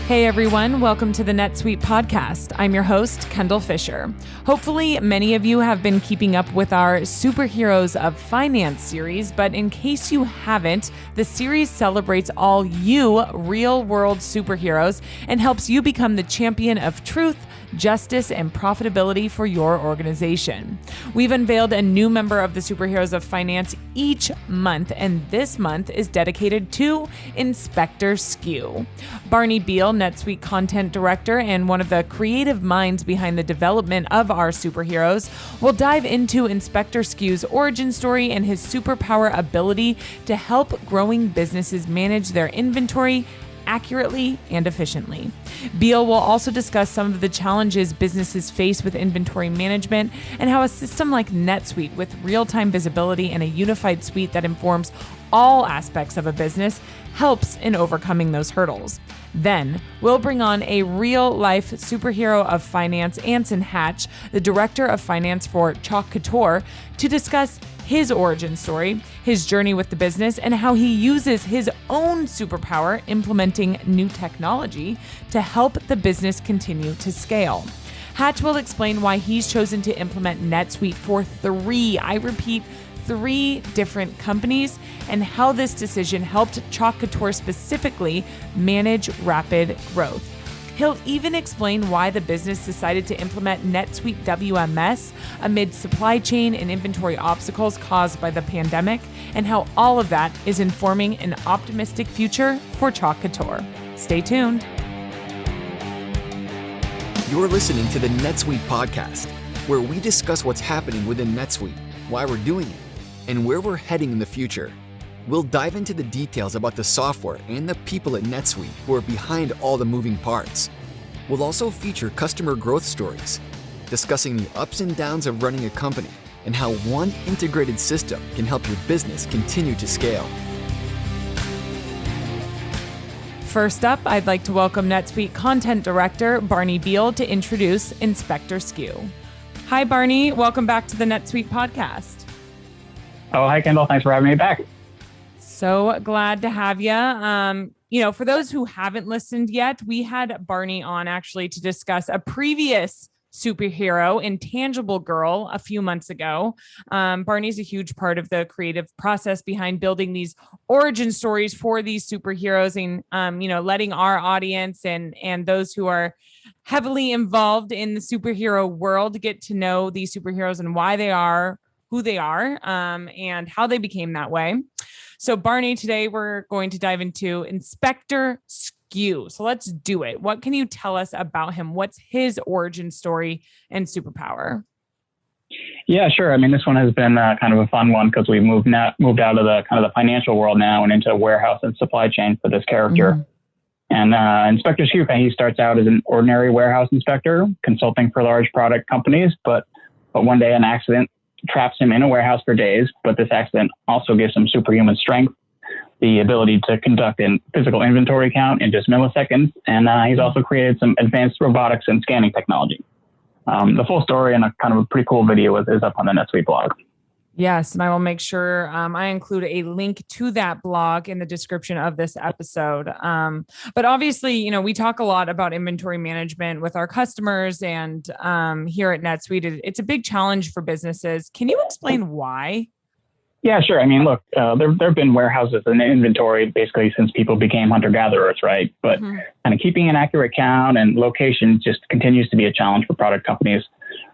Hey everyone, welcome to the NetSuite podcast. I'm your host, Kendall Fisher. Hopefully, many of you have been keeping up with our Superheroes of Finance series, but in case you haven't, the series celebrates all you real-world superheroes and helps you become the champion of truth, justice, and profitability for your organization. We've unveiled a new member of the Superheroes of Finance each month, and this month is dedicated to Inspector SKU. Barney Beal, NetSuite Content Director and one of the creative minds behind the development of our superheroes, will dive into Inspector SKU's origin story and his superpower ability to help growing businesses manage their inventory accurately and efficiently. Beal will also discuss some of the challenges businesses face with inventory management and how a system like NetSuite with real-time visibility and a unified suite that informs all aspects of a business helps in overcoming those hurdles. Then, we'll bring on a real-life superhero of finance, Ansen Hatch, the Director of Finance for Chalk Couture, to discuss his origin story, his journey with the business, and how he uses his own superpower implementing new technology to help the business continue to scale. Hatch will explain why he's chosen to implement NetSuite for three different companies and how this decision helped Chalk Couture specifically manage rapid growth. He'll even explain why the business decided to implement NetSuite WMS amid supply chain and inventory obstacles caused by the pandemic, and how all of that is informing an optimistic future for Chalk Couture. Stay tuned. You're listening to the NetSuite podcast, where we discuss what's happening within NetSuite, why we're doing it, and where we're heading in the future. We'll dive into the details about the software and the people at NetSuite who are behind all the moving parts. We'll also feature customer growth stories, discussing the ups and downs of running a company and how one integrated system can help your business continue to scale. First up, I'd like to welcome NetSuite Content Director Barney Beal to introduce Inspector SKU. Hi, Barney. Welcome back to the NetSuite podcast. Oh, hi, Kendall. Thanks for having me back. So glad to have you. For those who haven't listened yet, we had Barney on actually to discuss a previous superhero, Intangible Girl, a few months ago. Barney's a huge part of the creative process behind building these origin stories for these superheroes and, letting our audience and those who are heavily involved in the superhero world get to know these superheroes and why they are who they are, and how they became that way. So Barney, today we're going to dive into Inspector SKU. So let's do it. What can you tell us about him? What's his origin story and superpower? Yeah, sure. I mean, this one has been kind of a fun one because we've moved out of the kind of the financial world now and into warehouse and supply chain for this character. Mm-hmm. And Inspector SKU, he starts out as an ordinary warehouse inspector, consulting for large product companies, but one day an accident traps him in a warehouse for days, but this accident also gives him superhuman strength, the ability to conduct a physical inventory count in just milliseconds, and he's also created some advanced robotics and scanning technology. The full story and a kind of a pretty cool video is up on the NetSuite blog. Yes, and I will make sure I include a link to that blog in the description of this episode. But obviously, we talk a lot about inventory management with our customers, and here at NetSuite, it's a big challenge for businesses. Can you explain why? Yeah, sure. I mean, look, there have been warehouses and inventory basically since people became hunter-gatherers, right? But kind of keeping an accurate count and location just continues to be a challenge for product companies.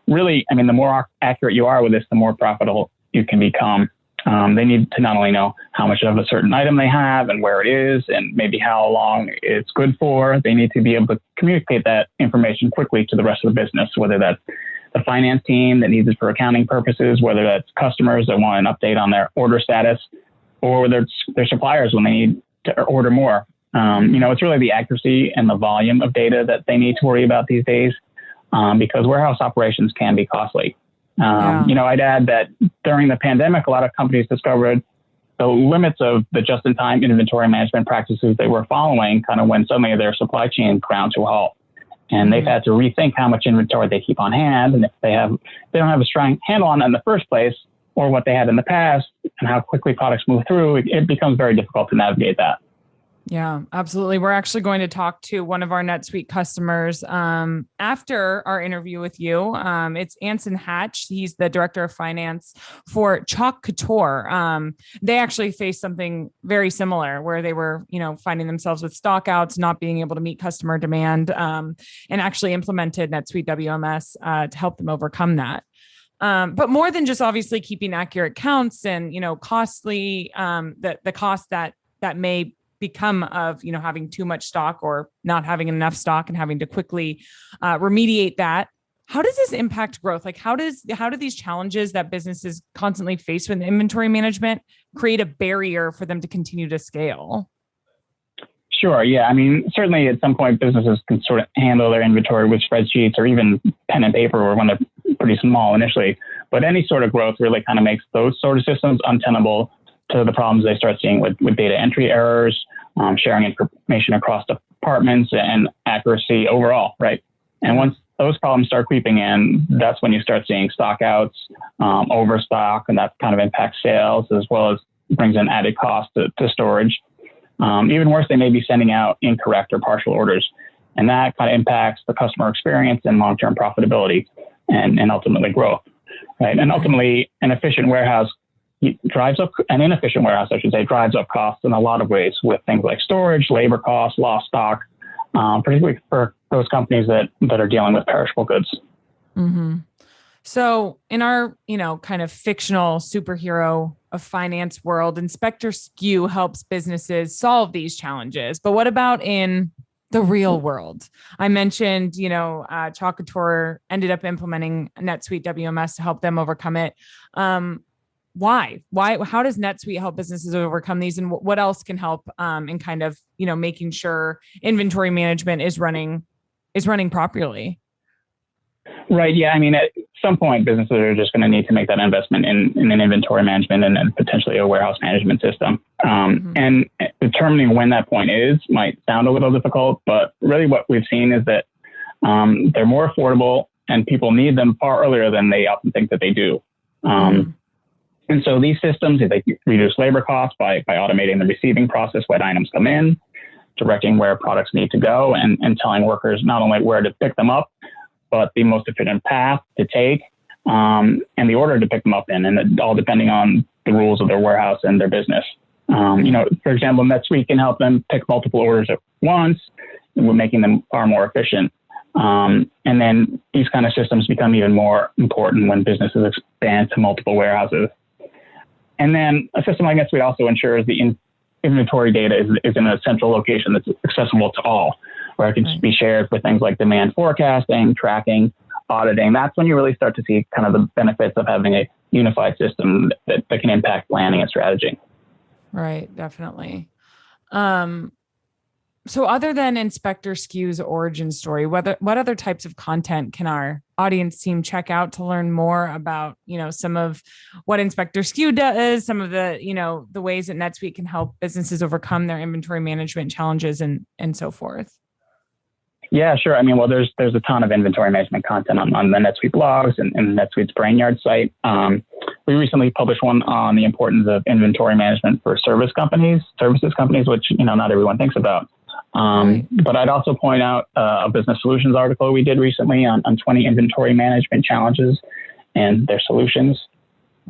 Really, I mean, the more accurate you are with this, the more profitable you can become. They need to not only know how much of a certain item they have and where it is and maybe how long it's good for, they need to be able to communicate that information quickly to the rest of the business, whether that's the finance team that needs it for accounting purposes, whether that's customers that want an update on their order status, or whether it's their suppliers when they need to order more. It's really the accuracy and the volume of data that they need to worry about these days, because warehouse operations can be costly. I'd add that during the pandemic, a lot of companies discovered the limits of the just-in-time inventory management practices they were following kind of when suddenly their supply chain ground to a halt. And they've had to rethink how much inventory they keep on hand. And if they don't have a strong handle on it in the first place, or what they had in the past and how quickly products move through, it becomes very difficult to navigate that. Yeah, absolutely. We're actually going to talk to one of our NetSuite customers after our interview with you. It's Ansen Hatch. He's the director of finance for Chalk Couture. They actually faced something very similar where they were, finding themselves with stockouts, not being able to meet customer demand, and actually implemented NetSuite WMS to help them overcome that. But more than just obviously keeping accurate counts and, costly, the cost that may become of, having too much stock or not having enough stock and having to quickly remediate that. How does this impact growth? Like how do these challenges that businesses constantly face with inventory management create a barrier for them to continue to scale? Sure. Yeah. I mean, certainly at some point businesses can sort of handle their inventory with spreadsheets or even pen and paper or when they're pretty small initially. But any sort of growth really kind of makes those sort of systems untenable to the problems they start seeing with data entry errors, sharing information across departments, and accuracy overall, right? And once those problems start creeping in, that's when you start seeing stockouts, overstock, and that kind of impacts sales as well as brings in added cost to storage. Even worse, they may be sending out incorrect or partial orders, and that kind of impacts the customer experience and long-term profitability and ultimately growth, right? And ultimately, an inefficient warehouse, drives up costs in a lot of ways with things like storage, labor costs, lost stock, particularly for those companies that are dealing with perishable goods. Mm-hmm. So in our, kind of fictional superhero of finance world, Inspector SKU helps businesses solve these challenges. But what about in the real world? I mentioned, Chalk Couture ended up implementing NetSuite WMS to help them overcome it. Why? How does NetSuite help businesses overcome these, and what else can help in kind of, making sure inventory management is running properly? Right. Yeah. I mean, at some point, businesses are just going to need to make that investment in an inventory management and potentially a warehouse management system. And determining when that point is might sound a little difficult, but really what we've seen is that they're more affordable and people need them far earlier than they often think that they do. And so these systems, they reduce labor costs by automating the receiving process when items come in, directing where products need to go, and telling workers not only where to pick them up, but the most efficient path to take, and the order to pick them up in, and it all depending on the rules of their warehouse and their business. For example, NetSuite can help them pick multiple orders at once, and we're making them far more efficient. And then these kind of systems become even more important when businesses expand to multiple warehouses. And then a system like NetSuite also ensures the inventory data is in a central location that's accessible to all, where it can be shared for things like demand forecasting, tracking, auditing. That's when you really start to see kind of the benefits of having a unified system that can impact planning and strategy. Right, definitely. So other than Inspector SKU's origin story, what other types of content can our audience team check out to learn more about, some of what Inspector SKU does, some of the, the ways that NetSuite can help businesses overcome their inventory management challenges and so forth? Yeah, sure. I mean, well, there's a ton of inventory management content on the NetSuite blogs and NetSuite's Brainyard site. We recently published one on the importance of inventory management for services companies, which, not everyone thinks about. But I'd also point out a business solutions article we did recently on 20 inventory management challenges and their solutions.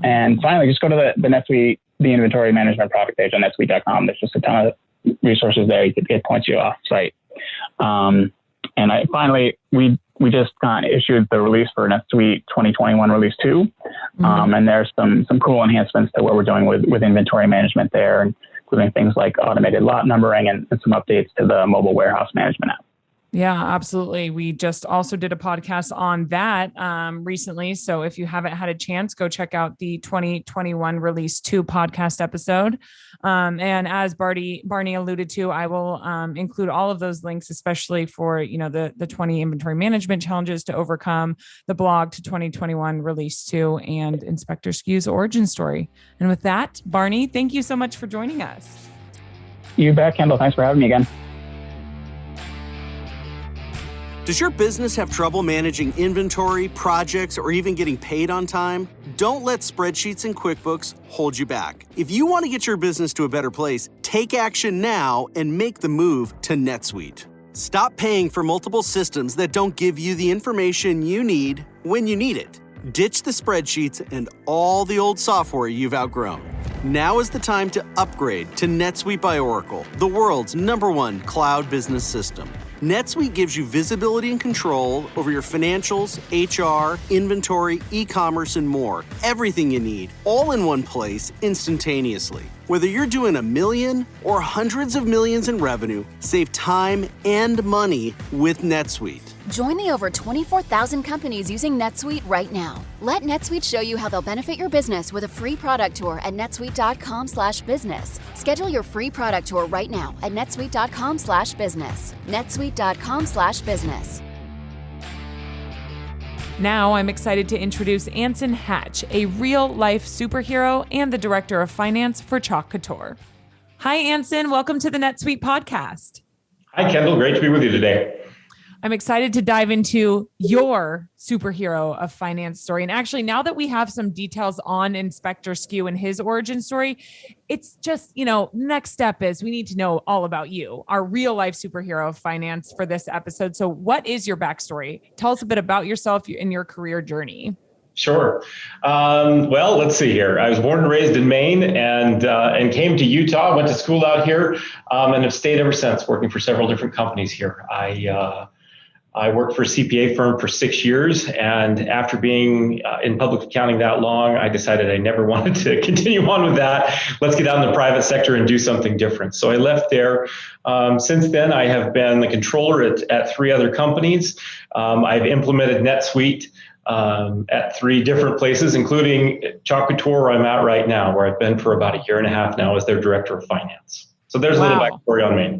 And finally, just go to the NetSuite, the inventory management product page on netsuite.com. There's just a ton of resources there. It points you off site. And we just kind of issued the release for NetSuite 2021 Release 2. And there's some cool enhancements to what we're doing with inventory management there, including things like automated lot numbering and some updates to the mobile warehouse management app. Yeah, absolutely. We just also did a podcast on that recently. So if you haven't had a chance, go check out the 2021 Release 2 podcast episode. And as Barney alluded to, I will include all of those links, especially for, the 20 inventory management challenges to overcome, the blog to 2021 Release 2, and Inspector SKU's origin story. And with that, Barney, thank you so much for joining us. You bet, Kendall. Thanks for having me again. Does your business have trouble managing inventory, projects, or even getting paid on time? Don't let spreadsheets and QuickBooks hold you back. If you want to get your business to a better place, take action now and make the move to NetSuite. Stop paying for multiple systems that don't give you the information you need when you need it. Ditch the spreadsheets and all the old software you've outgrown. Now is the time to upgrade to NetSuite by Oracle, the world's #1 cloud business system. NetSuite gives you visibility and control over your financials, HR, inventory, e-commerce, and more. Everything you need, all in one place, instantaneously. Whether you're doing $1 million or hundreds of millions in revenue, save time and money with NetSuite. Join the over 24,000 companies using NetSuite right now. Let NetSuite show you how they'll benefit your business with a free product tour at netsuite.com/business. Schedule your free product tour right now at netsuite.com/business. netsuite.com/business. Now I'm excited to introduce Ansen Hatch, a real-life superhero and the Director of Finance for Chalk Couture. Hi, Ansen. Welcome to the NetSuite podcast. Hi, Kendall. Great to be with you today. I'm excited to dive into your superhero of finance story. And actually, now that we have some details on Inspector SKU and his origin story, it's just, next step is we need to know all about you, our real life superhero of finance for this episode. So what is your backstory? Tell us a bit about yourself and your career journey. Sure. Well, let's see here. I was born and raised in Maine and came to Utah, went to school out here, and have stayed ever since, working for several different companies here. I worked for a CPA firm for 6 years, and after being in public accounting that long, I decided I never wanted to continue on with that. Let's get out in the private sector and do something different. So I left there. Since then, I have been the controller at 3 other companies. I've implemented NetSuite at 3 different places, including Chalk Couture, where I'm at right now, where I've been for about 1.5 years now as their Director of Finance. So there's a little backstory on me.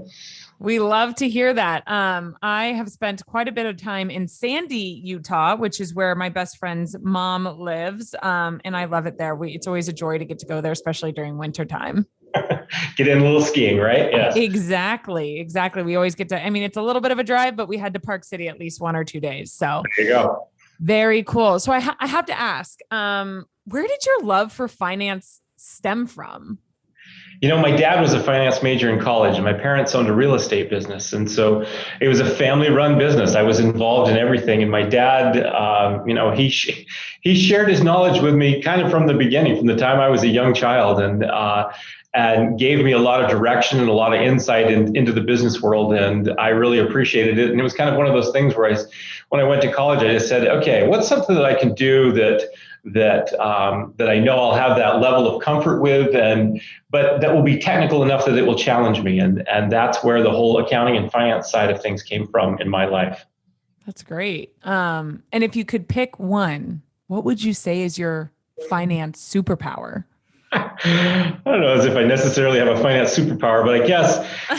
We love to hear that. I have spent quite a bit of time in Sandy, Utah, which is where my best friend's mom lives. And I love it there. It's always a joy to get to go there, especially during wintertime. Get in a little skiing, right? Yeah. Exactly. We always get to, it's a little bit of a drive, but we had to Park City at least 1 or 2 days. So there you go. Very cool. So I have to ask, where did your love for finance stem from? My dad was a finance major in college, and my parents owned a real estate business. And so it was a family-run business. I was involved in everything. And my dad, he shared his knowledge with me kind of from the beginning, from the time I was a young child, and gave me a lot of direction and a lot of insight into the business world. And I really appreciated it. And it was kind of one of those things where when I went to college, I just said, okay, what's something that I can do that I know I'll have that level of comfort with, but that will be technical enough that it will challenge me. And that's where the whole accounting and finance side of things came from in my life. That's great. And if you could pick one, what would you say is your finance superpower? I don't know as if I necessarily have a finance superpower, but I guess,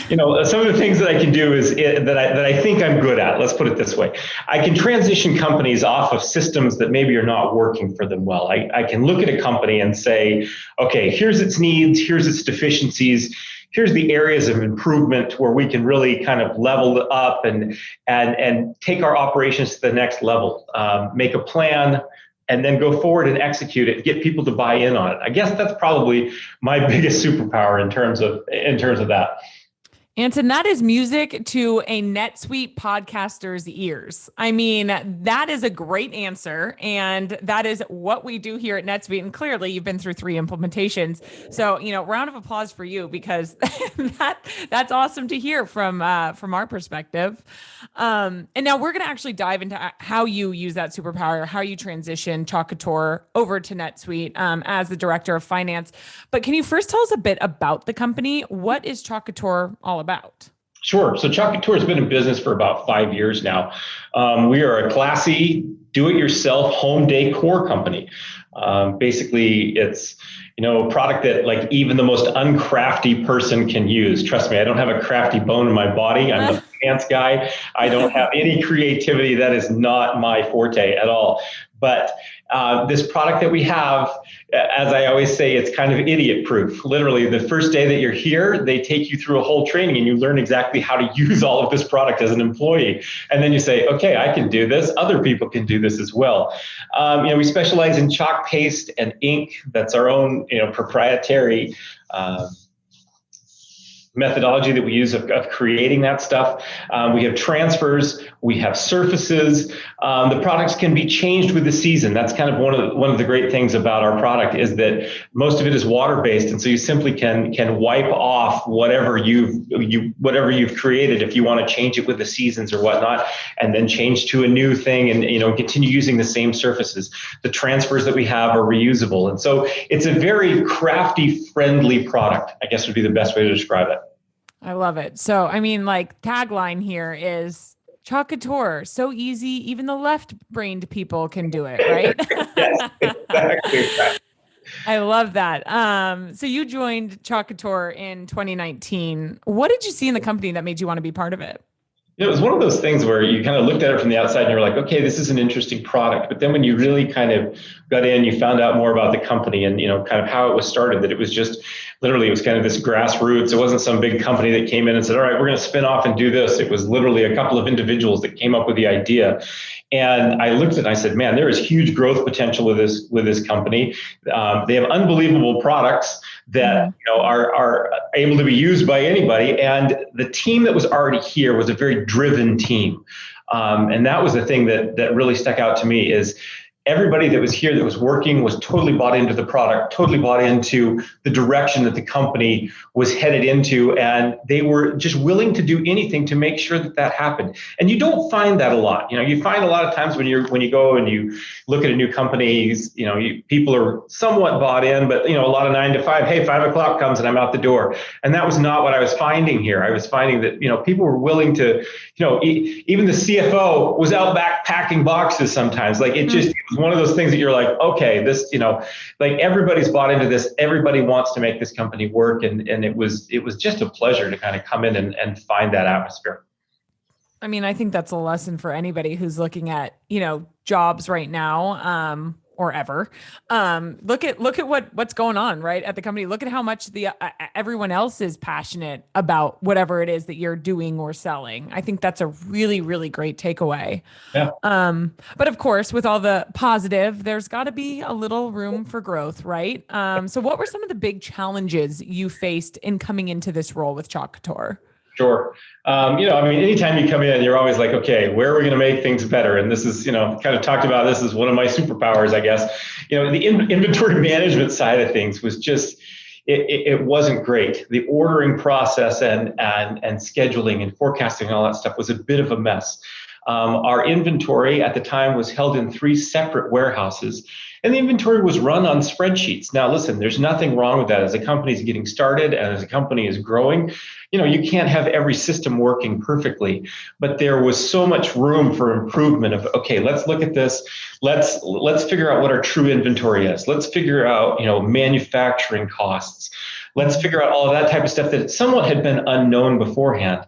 some of the things that I can do is that I think I'm good at. Let's put it this way. I can transition companies off of systems that maybe are not working for them well. I can look at a company and say, okay, here's its needs, here's its deficiencies, here's the areas of improvement where we can really kind of level up and take our operations to the next level, make a plan, and then go forward and execute it, get people to buy in on it. I guess that's probably my biggest superpower in terms of that. Ansen, that is music to a NetSuite podcaster's ears. That is a great answer. And that is what we do here at NetSuite. And clearly you've been through 3 implementations. So, round of applause for you, because that's awesome to hear from our perspective. And now we're going to actually dive into how you use that superpower, how you transition Chalk Couture over to NetSuite as the Director of Finance. But can you first tell us a bit about the company? What is Chalk Couture all about? Sure. So Chalk Couture has been in business for about 5 years now. We are a classy, do-it-yourself home decor company. Basically, it's a product that like even the most uncrafty person can use. Trust me, I don't have a crafty bone in my body. I'm a pants guy. I don't have any creativity. That is not my forte at all. But this product that we have, as I always say, it's kind of idiot proof. Literally, the first day that you're here, they take you through a whole training and you learn exactly how to use all of this product as an employee. And then you say, okay, I can do this. Other people can do this as well. We specialize in chalk paste and ink. That's our own, proprietary methodology that we use of creating that stuff. We have transfers, we have surfaces. The products can be changed with the season. That's kind of one of the great things about our product is that most of it is water-based, and so you simply can wipe off whatever you've created if you want to change it with the seasons or whatnot, and then change to a new thing and continue using the same surfaces. The transfers that we have are reusable, and so it's a very crafty, friendly product, I guess would be the best way to describe it. I love it. So, tagline here is Chalk Couture, so easy, even the left-brained people can do it, right? Yes, exactly. I love that. So you joined Chalk Couture in 2019. What did you see in the company that made you want to be part of it? It was one of those things where you kind of looked at it from the outside and you're like, okay, this is an interesting product. But then when you really kind of got in, you found out more about the company and, kind of how it was started, that it was just literally, it was kind of this grassroots. It wasn't some big company that came in and said, all right, we're going to spin off and do this. It was literally a couple of individuals that came up with the idea. And I looked at it and I said, man, there is huge growth potential with this company. They have unbelievable products that are able to be used by anybody. And the team that was already here was a very driven team. And that was the thing that really stuck out to me is everybody that was here that was working was totally bought into the product, totally bought into the direction that the company was headed into. And they were just willing to do anything to make sure that happened. And you don't find that a lot. You find a lot of times when you go and you look at a new company, people are somewhat bought in, but a lot of 9 to 5, hey, 5 o'clock comes and I'm out the door. And that was not what I was finding here. I was finding that, people were willing to, even the CFO was out back packing boxes sometimes. Like it was one of those things that you're like, okay, this, like everybody's bought into this. Everybody wants to make this company work. And it was just a pleasure to kind of come in and find that atmosphere. I think that's a lesson for anybody who's looking at, jobs right now, or ever. Look at what's going on right at the company. Look at how much everyone else is passionate about whatever it is that you're doing or selling. I think that's a really, really great takeaway. Yeah. But of course, with all the positive, there's got to be a little room for growth, right? So what were some of the big challenges you faced in coming into this role with Chalk Couture? Sure. Anytime you come in, you're always like, okay, where are we going to make things better? And this is, kind of talked about, this is one of my superpowers, I guess. The inventory management side of things was just, it wasn't great. The ordering process and scheduling and forecasting and all that stuff was a bit of a mess. Our inventory at the time was held in 3 separate warehouses, and the inventory was run on spreadsheets. Now, listen, there's nothing wrong with that. As a company is getting started and as a company is growing, you can't have every system working perfectly, but there was so much room for improvement of, okay, let's look at this. Let's figure out what our true inventory is. Let's figure out, manufacturing costs. Let's figure out all of that type of stuff that somewhat had been unknown beforehand.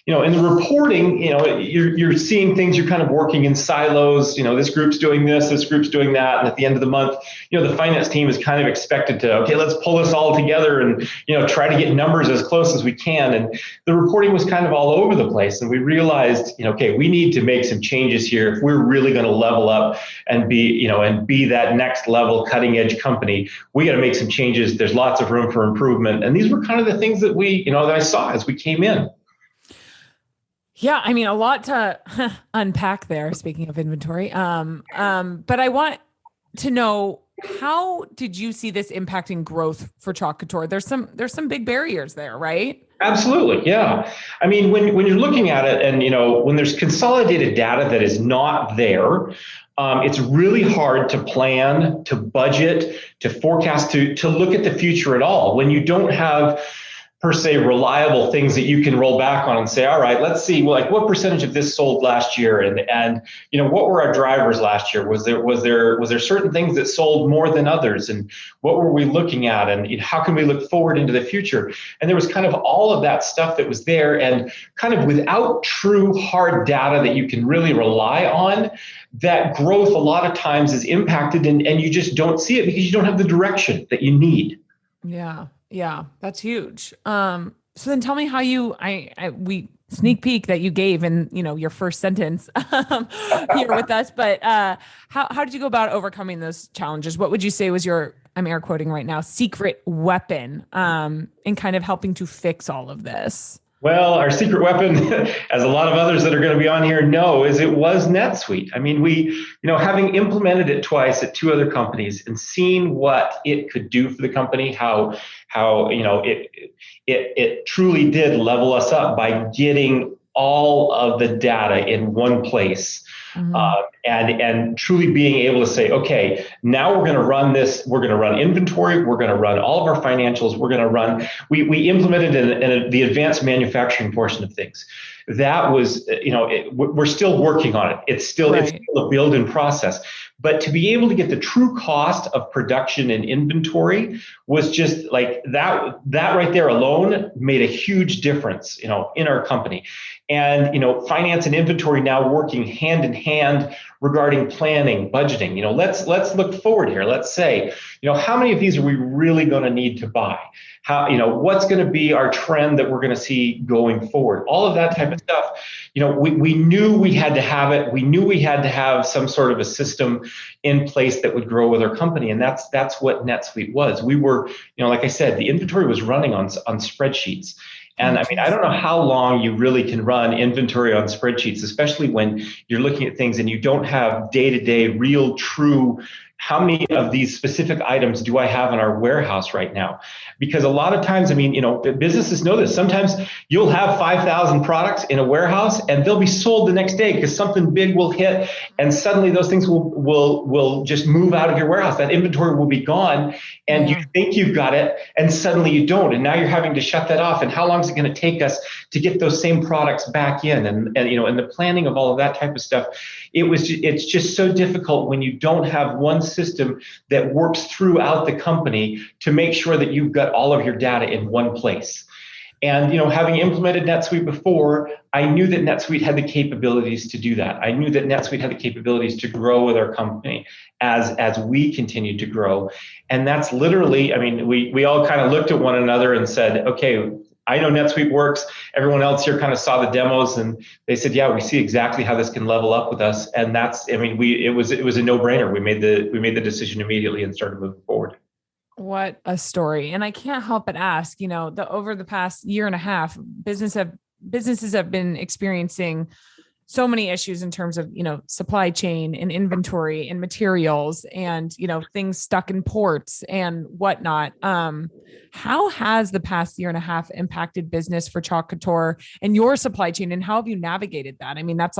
In the reporting, you're seeing things, you're kind of working in silos. This group's doing this group's doing that. And at the end of the month, the finance team is kind of expected to, okay, let's pull this all together and, try to get numbers as close as we can. And the reporting was kind of all over the place. And we realized, okay, we need to make some changes here if we're really going to level up and be that next level cutting edge company. We got to make some changes. There's lots of room for improvement. And these were kind of the things that that I saw as we came in. Yeah, a lot to unpack there, speaking of inventory. But I want to know, how did you see this impacting growth for Chalk Couture? There's some big barriers there, right? Absolutely. Yeah. When you're looking at it and, when there's consolidated data that is not there, it's really hard to plan, to budget, to forecast, to look at the future at all when you don't have per se reliable things that you can roll back on and say, all right, let's see, well, like what percentage of this sold last year, and what were our drivers last year? Was there certain things that sold more than others, and what were we looking at, and how can we look forward into the future? And there was kind of all of that stuff that was there, and kind of without true hard data that you can really rely on, that growth a lot of times is impacted, and you just don't see it because you don't have the direction that you need. Yeah, that's huge. So then tell me how we sneak peek that you gave in, your first sentence here with us, but how did you go about overcoming those challenges? What would you say was your, I'm air quoting right now, secret weapon in kind of helping to fix all of this? Well, our secret weapon, as a lot of others that are going to be on here know, is it was NetSuite. I mean, we, having implemented it twice at two other companies and seen what it could do for the company, how it truly did level us up by getting all of the data in one place. And truly being able to say, okay, now we're going to run this. We're going to run inventory. We're going to run all of our financials. We're going to run. We implemented in the advanced manufacturing portion of things. That was, we're still working on it. It's still a build and process. But to be able to get the true cost of production and inventory was just like that right there alone made a huge difference, in our company. And, finance and inventory now working hand in hand regarding planning, budgeting. Let's look forward here. Let's say, how many of these are we really going to need to buy? How, what's going to be our trend that we're going to see going forward? All of that type of stuff. We knew we had to have it. We knew we had to have some sort of a system in place that would grow with our company. And that's what NetSuite was. We were, like I said, the inventory was running on spreadsheets. And I mean, I don't know how long you really can run inventory on spreadsheets, especially when you're looking at things and you don't have day-to-day, real, true, how many of these specific items do I have in our warehouse right now? Because a lot of times, I mean, businesses know this. Sometimes you'll have 5,000 products in a warehouse and they'll be sold the next day because something big will hit and suddenly those things will just move out of your warehouse. That inventory will be gone and you think you've got it and suddenly you don't. And now you're having to shut that off. And how long is it going to take us to get those same products back in? And the planning of all of that type of stuff, it's just so difficult when you don't have one system that works throughout the company to make sure that you've got all of your data in one place. And having implemented NetSuite before, I knew that NetSuite had the capabilities to do that. I knew that NetSuite had the capabilities to grow with our company as we continued to grow. And that's literally, I mean, we all kind of looked at one another and said, okay, I know NetSuite works. Everyone else here kind of saw the demos and they said, yeah, we see exactly how this can level up with us. And that's, I mean, it was a no-brainer. We made the decision immediately and started moving forward. What a story. And I can't help but ask, over the past year and a half, businesses have been experiencing so many issues in terms of, supply chain and inventory and materials and, things stuck in ports and whatnot. How has the past year and a half impacted business for Chalk Couture and your supply chain, and how have you navigated that? I mean, that's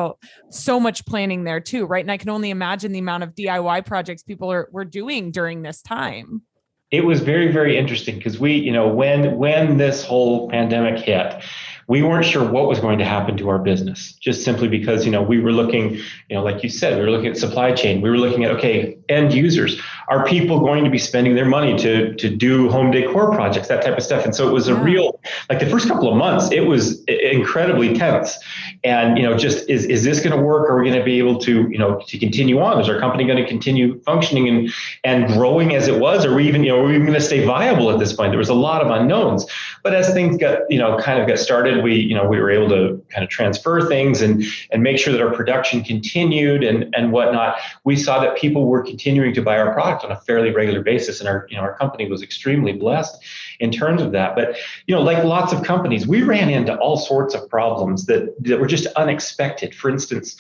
so much planning there too, right? And I can only imagine the amount of DIY projects people were doing during this time. It was very, very interesting because we, when this whole pandemic hit, we weren't sure what was going to happen to our business, just simply because, we were looking, like you said, we were looking at supply chain. We were looking at, okay, end users. Are people going to be spending their money to do home decor projects, that type of stuff? And so it was a real, like the first couple of months, it was incredibly tense. And, just is this going to work? Are we going to be able to, to continue on? Is our company going to continue functioning and growing as it was? Or are we even going to stay viable at this point? There was a lot of unknowns. But as things got, kind of got started, we were able to kind of transfer things and make sure that our production continued and whatnot. We saw that people were continuing to buy our product on a fairly regular basis, and our company was extremely blessed in terms of that. But like lots of companies, we ran into all sorts of problems that were just unexpected. For instance,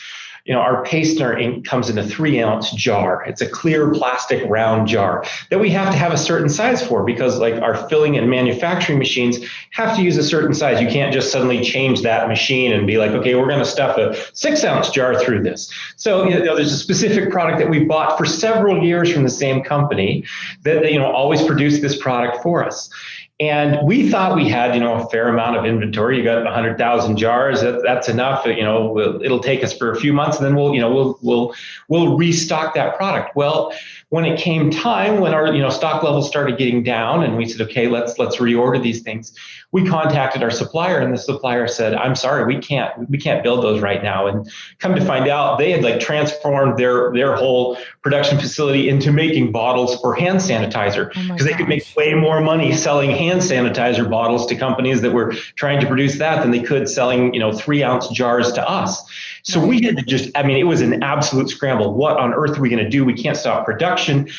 our paste and our ink comes in a 3-ounce jar. It's a clear plastic round jar that we have to have a certain size for because like our filling and manufacturing machines have to use a certain size. You can't just suddenly change that machine and be like, okay, we're going to stuff a 6-ounce jar through this. So, there's a specific product that we bought for several years from the same company that, always produced this product for us. And we thought we had, a fair amount of inventory. You got 100,000 jars. That's enough. It'll take us for a few months, and then we'll restock that product. Well, when it came time, when our stock levels started getting down, and we said, okay, let's reorder these things. We contacted our supplier, and the supplier said, I'm sorry, we can't build those right now. And come to find out, they had transformed their whole production facility into making bottles for hand sanitizer, because they could make way more money selling hand sanitizer bottles to companies that were trying to produce that than they could selling 3-ounce jars to us. So we had to it was an absolute scramble. What on earth are we going to do? We can't stop production.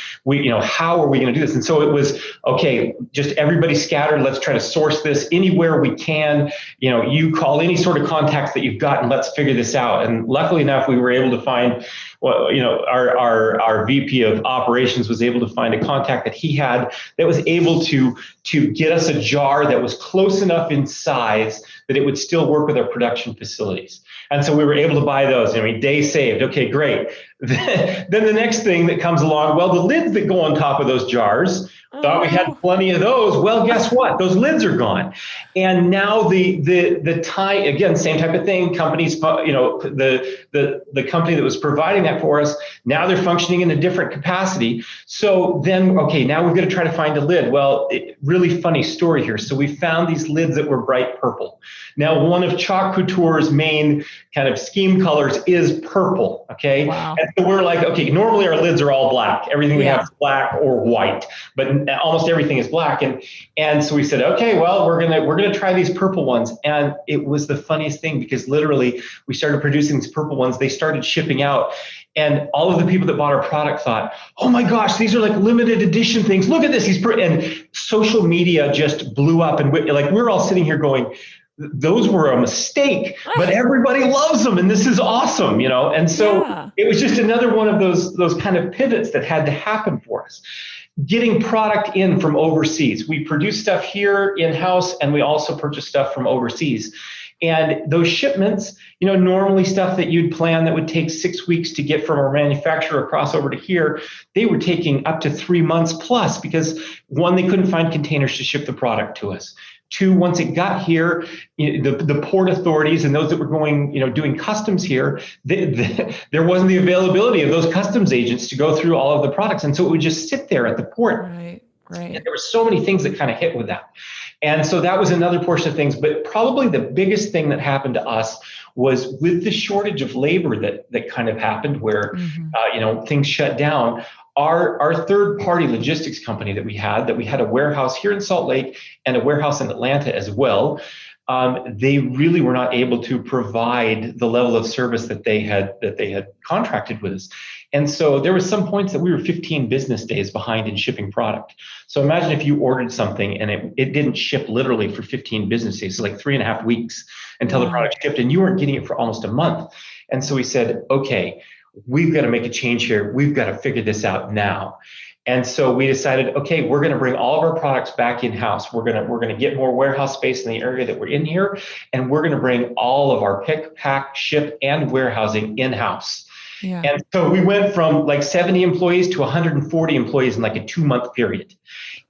How are we going to do this? And so it was, okay, just everybody scattered. Let's try to source this anywhere we can. You call any sort of contacts that you've got, and let's figure this out. And luckily enough, we were able to find, our VP of operations was able to find a contact that he had that was able to get us a jar that was close enough in size that it would still work with our production facilities. And so we were able to buy those. Day saved. Okay, great. Then the next thing that comes along, well, the lids that go on top of those jars, thought we had plenty of those. Well, guess what? Those lids are gone. And now the tie, again, same type of thing. Companies, the company that was providing that for us, now they're functioning in a different capacity. So then, okay, now we've got to try to find a lid. Well, really funny story here. So we found these lids that were bright purple. Now, one of Chalk Couture's main kind of scheme colors is purple. Okay. Wow. And so we're like, okay, normally our lids are all black. Everything we have is black or white, but almost everything is black. And so we said, okay, well, we're gonna try these purple ones. And it was the funniest thing, because literally we started producing these purple ones. They started shipping out. And all of the people that bought our product thought, oh my gosh, these are like limited edition things. Look at this. And social media just blew up. And we're all sitting here going, those were a mistake, but everybody loves them, and this is awesome, And so it was just another one of those kind of pivots that had to happen for us. Getting product in from overseas. We produce stuff here in-house, and we also purchase stuff from overseas. And those shipments, normally stuff that you'd plan that would take 6 weeks to get from our manufacturer across over to here, they were taking up to 3 months plus, because one, they couldn't find containers to ship the product to us. 2, once it got here, the port authorities and those that were going, doing customs here, there wasn't the availability of those customs agents to go through all of the products. And so it would just sit there at the port. Right. And there were so many things that kind of hit with that. And so that was another portion of things. But probably the biggest thing that happened to us was with the shortage of labor that kind of happened, where, things shut down. Our third-party logistics company that we had a warehouse here in Salt Lake and a warehouse in Atlanta as well. They really were not able to provide the level of service that they had contracted with us. And so there were some points that we were 15 business days behind in shipping product. So imagine if you ordered something and it didn't ship literally for 15 business days, so like 3.5 weeks until the product shipped, and you weren't getting it for almost a month. And so we said, okay, we've got to make a change here. We've got to figure this out now. And so we decided, okay, we're going to bring all of our products back in-house. We're going to get more warehouse space in the area that we're in here, and we're going to bring all of our pick, pack, ship, and warehousing in-house. Yeah. And so we went from like 70 employees to 140 employees in like a 2-month period,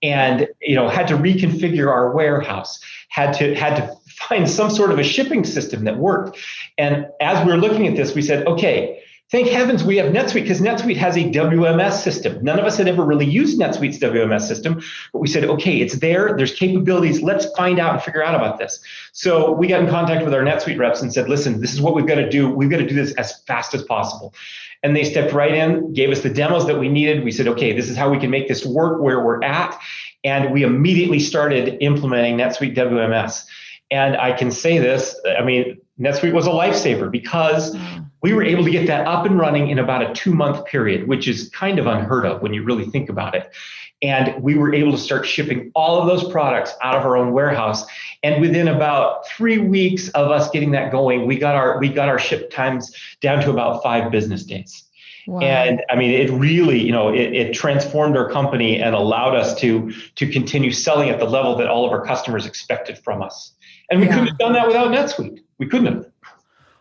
and had to reconfigure our warehouse, had to find some sort of a shipping system that worked. And as we were looking at this, we said, okay, thank heavens we have NetSuite, because NetSuite has a WMS system. None of us had ever really used NetSuite's WMS system, but we said, okay, it's there's capabilities. Let's find out and figure out about this. So we got in contact with our NetSuite reps and said, listen, this is what we've got to do. We've got to do this as fast as possible. And they stepped right in, gave us the demos that we needed. We said, okay, this is how we can make this work where we're at. And we immediately started implementing NetSuite WMS. And I can say this, NetSuite was a lifesaver, because we were able to get that up and running in about a 2-month period, which is kind of unheard of when you really think about it. And we were able to start shipping all of those products out of our own warehouse. And within about 3 weeks of us getting that going, we got our ship times down to about 5 business days. Wow. And it really, it transformed our company and allowed us to continue selling at the level that all of our customers expected from us. And we couldn't have done that without NetSuite. We couldn't have.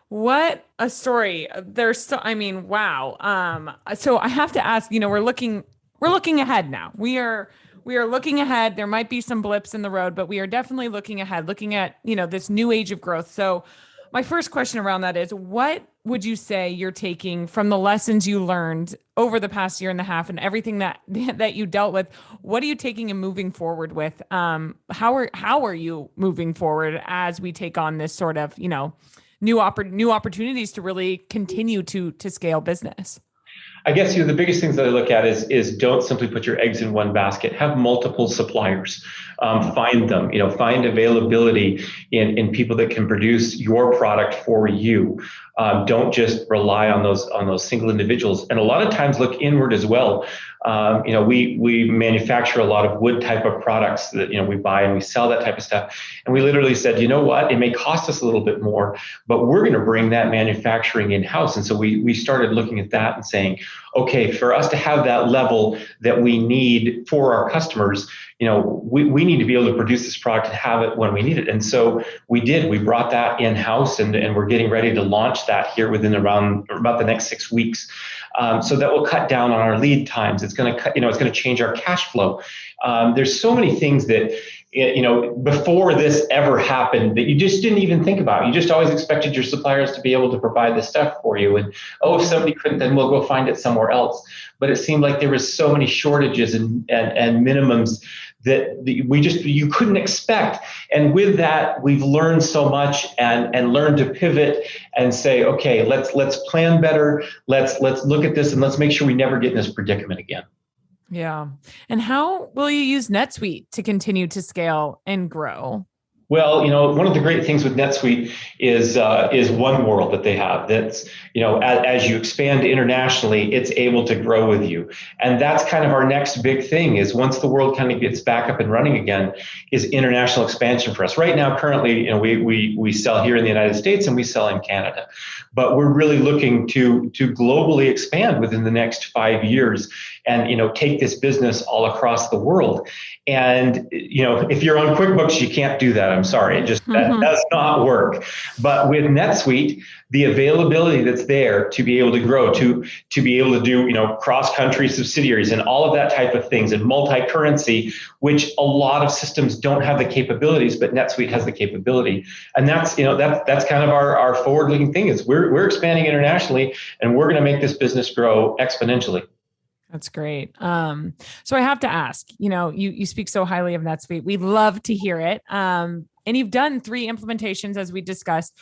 What a story. Wow. So I have to ask, we're looking ahead now. We are we are looking ahead. There might be some blips in the road, but we are definitely looking ahead, looking at, this new age of growth. So my first question around that is, what would you say you're taking from the lessons you learned over the past year and a half and everything that you dealt with? What are you taking and moving forward with? How are you moving forward as we take on this sort of, new opportunities to really continue to scale business? I guess the biggest things that I look at is don't simply put your eggs in one basket. Have multiple suppliers. Find them. Find availability in people that can produce your product for you. Don't just rely on those single individuals. And a lot of times look inward as well. We manufacture a lot of wood type of products that we buy and we sell that type of stuff. And we literally said, you know what? It may cost us a little bit more, but we're going to bring that manufacturing in-house. And so we started looking at that and saying, okay, for us to have that level that we need for our customers, we need to be able to produce this product and have it when we need it. And so we did. We brought that in-house and we're getting ready to launch that here within about the next 6 weeks. So that will cut down on our lead times. It's going to it's going to change our cash flow. There's so many things that, before this ever happened that you just didn't even think about. You just always expected your suppliers to be able to provide the stuff for you. And, if somebody couldn't, then we'll go find it somewhere else. But it seemed like there was so many shortages and minimums that you couldn't expect. And with that, we've learned so much and learned to pivot and say, okay, let's plan better. Let's look at this and let's make sure we never get in this predicament again. Yeah. And how will you use NetSuite to continue to scale and grow? Well, one of the great things with NetSuite is one world that they have. That's, as you expand internationally, it's able to grow with you. And that's kind of our next big thing is once the world kind of gets back up and running again, is international expansion for us. Right now, currently, we sell here in the United States and we sell in Canada. But we're really looking to globally expand within the next 5 years and, take this business all across the world. And, if you're on QuickBooks, you can't do that. I'm sorry. It just that does not work. But with NetSuite, the availability that's there to be able to grow, to be able to do, cross-country subsidiaries and all of that type of things and multi-currency, which a lot of systems don't have the capabilities, but NetSuite has the capability. And that's, that's kind of our forward-looking thing is we're expanding internationally and we're going to make this business grow exponentially. That's great. So I have to ask, you speak so highly of NetSuite. We'd love to hear it. And you've done 3 implementations as we discussed.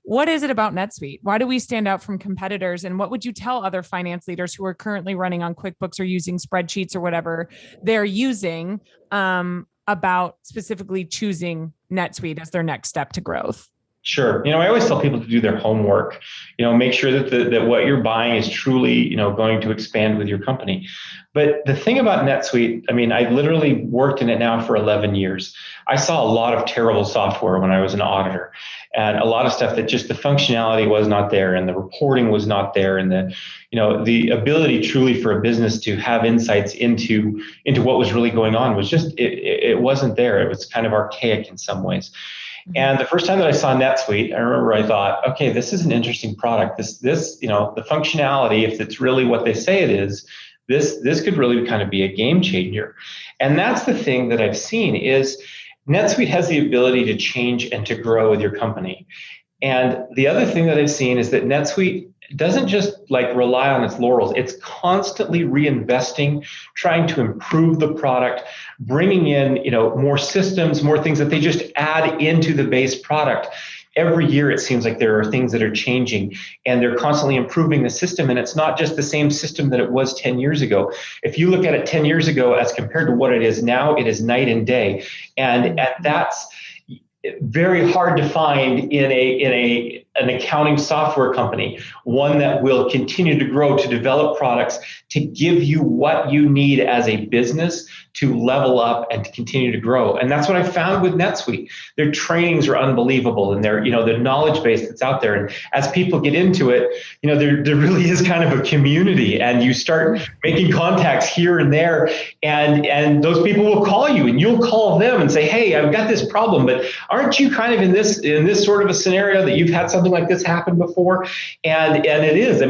What is it about NetSuite? Why do we stand out from competitors? And what would you tell other finance leaders who are currently running on QuickBooks or using spreadsheets or whatever they're using about specifically choosing NetSuite as their next step to growth? Sure. I always tell people to do their homework, make sure that what you're buying is truly, going to expand with your company. But the thing about NetSuite, I literally worked in it now for 11 years. I saw a lot of terrible software when I was an auditor and a lot of stuff that just the functionality was not there and the reporting was not there. And the ability truly for a business to have insights into what was really going on was just, it wasn't there. It was kind of archaic in some ways. And the first time that I saw NetSuite, I remember I thought, okay, this is an interesting product. This, the functionality, if it's really what they say it is, this could really kind of be a game changer. And that's the thing that I've seen is NetSuite has the ability to change and to grow with your company. And the other thing that I've seen is that NetSuite doesn't just rely on its laurels. It's constantly reinvesting, trying to improve the product, bringing in, more systems, more things that they just add into the base product. Every year, it seems like there are things that are changing and they're constantly improving the system. And it's not just the same system that it was 10 years ago. If you look at it 10 years ago as compared to what it is now, it is night and day. And that's very hard to find in an accounting software company, one that will continue to grow, to develop products, to give you what you need as a business to level up and to continue to grow. And that's what I found with NetSuite. Their trainings are unbelievable and their knowledge base that's out there. And as people get into it, there really is kind of a community and you start making contacts here and there and those people will call you and you'll call them and say, hey, I've got this problem, but aren't you kind of in this sort of a scenario that you've had something like this happen before? And it is.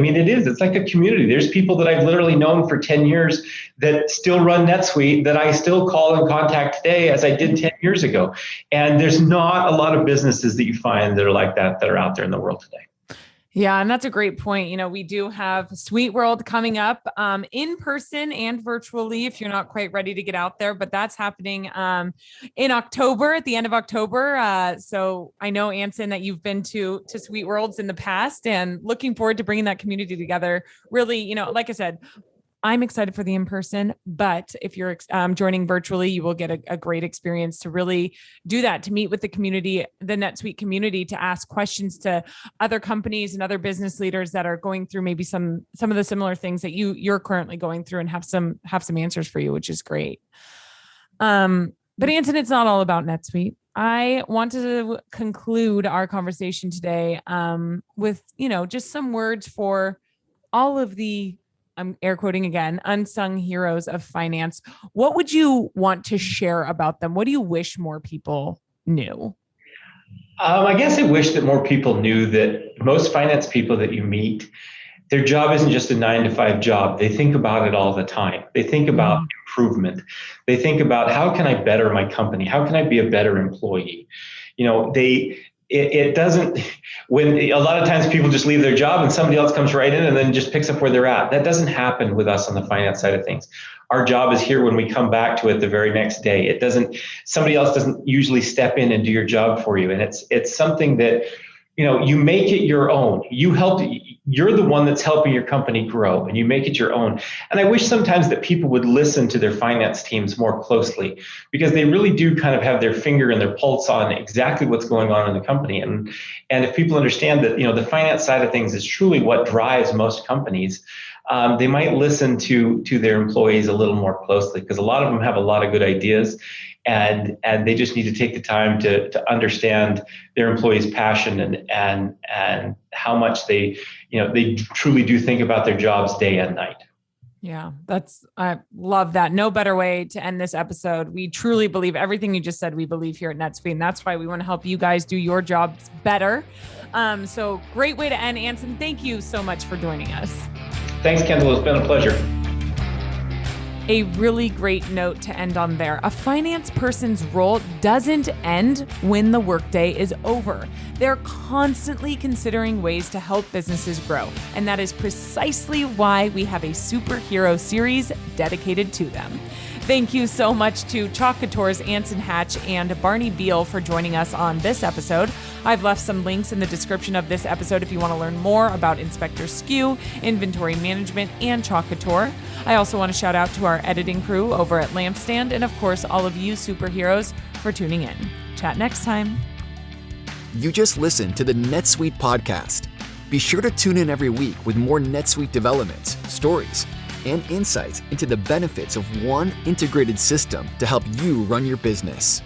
It's like a community. There's people that I've literally known for 10 years that still run NetSuite that that I still call and contact today as I did 10 years ago. And there's not a lot of businesses that you find that are like that are out there in the world today. Yeah, and that's a great point. We do have Suite World coming up in person and virtually if you're not quite ready to get out there, but that's happening in October, at the end of October. So I know, Ansen, that you've been to Suite Worlds in the past and looking forward to bringing that community together. Really, like I said, I'm excited for the in-person, but if you're joining virtually, you will get a great experience to really do that, to meet with the community, the NetSuite community, to ask questions to other companies and other business leaders that are going through maybe some of the similar things that you're currently going through, and have some answers for you, which is great. But Ansen, it's not all about NetSuite. I want to conclude our conversation today with, just some words for all of the, I'm air quoting again, unsung heroes of finance. What would you want to share about them? What do you wish more people knew? I guess I wish that more people knew that most finance people that you meet, their job isn't just a 9-to-5 job. They think about it all the time. They think about improvement. They think about, how can I better my company? How can I be a better employee? It doesn't, when a lot of times people just leave their job and somebody else comes right in and then just picks up where they're at. That doesn't happen with us on the finance side of things. Our job is here when we come back to it the very next day. Somebody else doesn't usually step in and do your job for you. And it's something that, you make it your own. You're the one that's helping your company grow, and you make it your own. And I wish sometimes that people would listen to their finance teams more closely, because they really do kind of have their finger and their pulse on exactly what's going on in the company. And if people understand that, the finance side of things is truly what drives most companies, they might listen to their employees a little more closely, because a lot of them have a lot of good ideas. And they just need to take the time to understand their employees' passion and how much they truly do think about their jobs day and night. Yeah, I love that. No better way to end this episode. We truly believe everything you just said. We believe here at NetSuite, and that's why we want to help you guys do your jobs better. So great way to end. Ansen, thank you so much for joining us. Thanks, Kendall. It's been a pleasure. A really great note to end on there. A finance person's role doesn't end when the workday is over. They're constantly considering ways to help businesses grow. And that is precisely why we have a superhero series dedicated to them. Thank you so much to Chalk Couture's Ansen Hatch and Barney Beal for joining us on this episode. I've left some links in the description of this episode if you want to learn more about Inspector SKU, inventory management, and Chalk Couture. I also want to shout out to our editing crew over at Lampstand, and of course, all of you superheroes for tuning in. Chat next time. You just listened to the NetSuite podcast. Be sure to tune in every week with more NetSuite developments, stories, and insights into the benefits of one integrated system to help you run your business.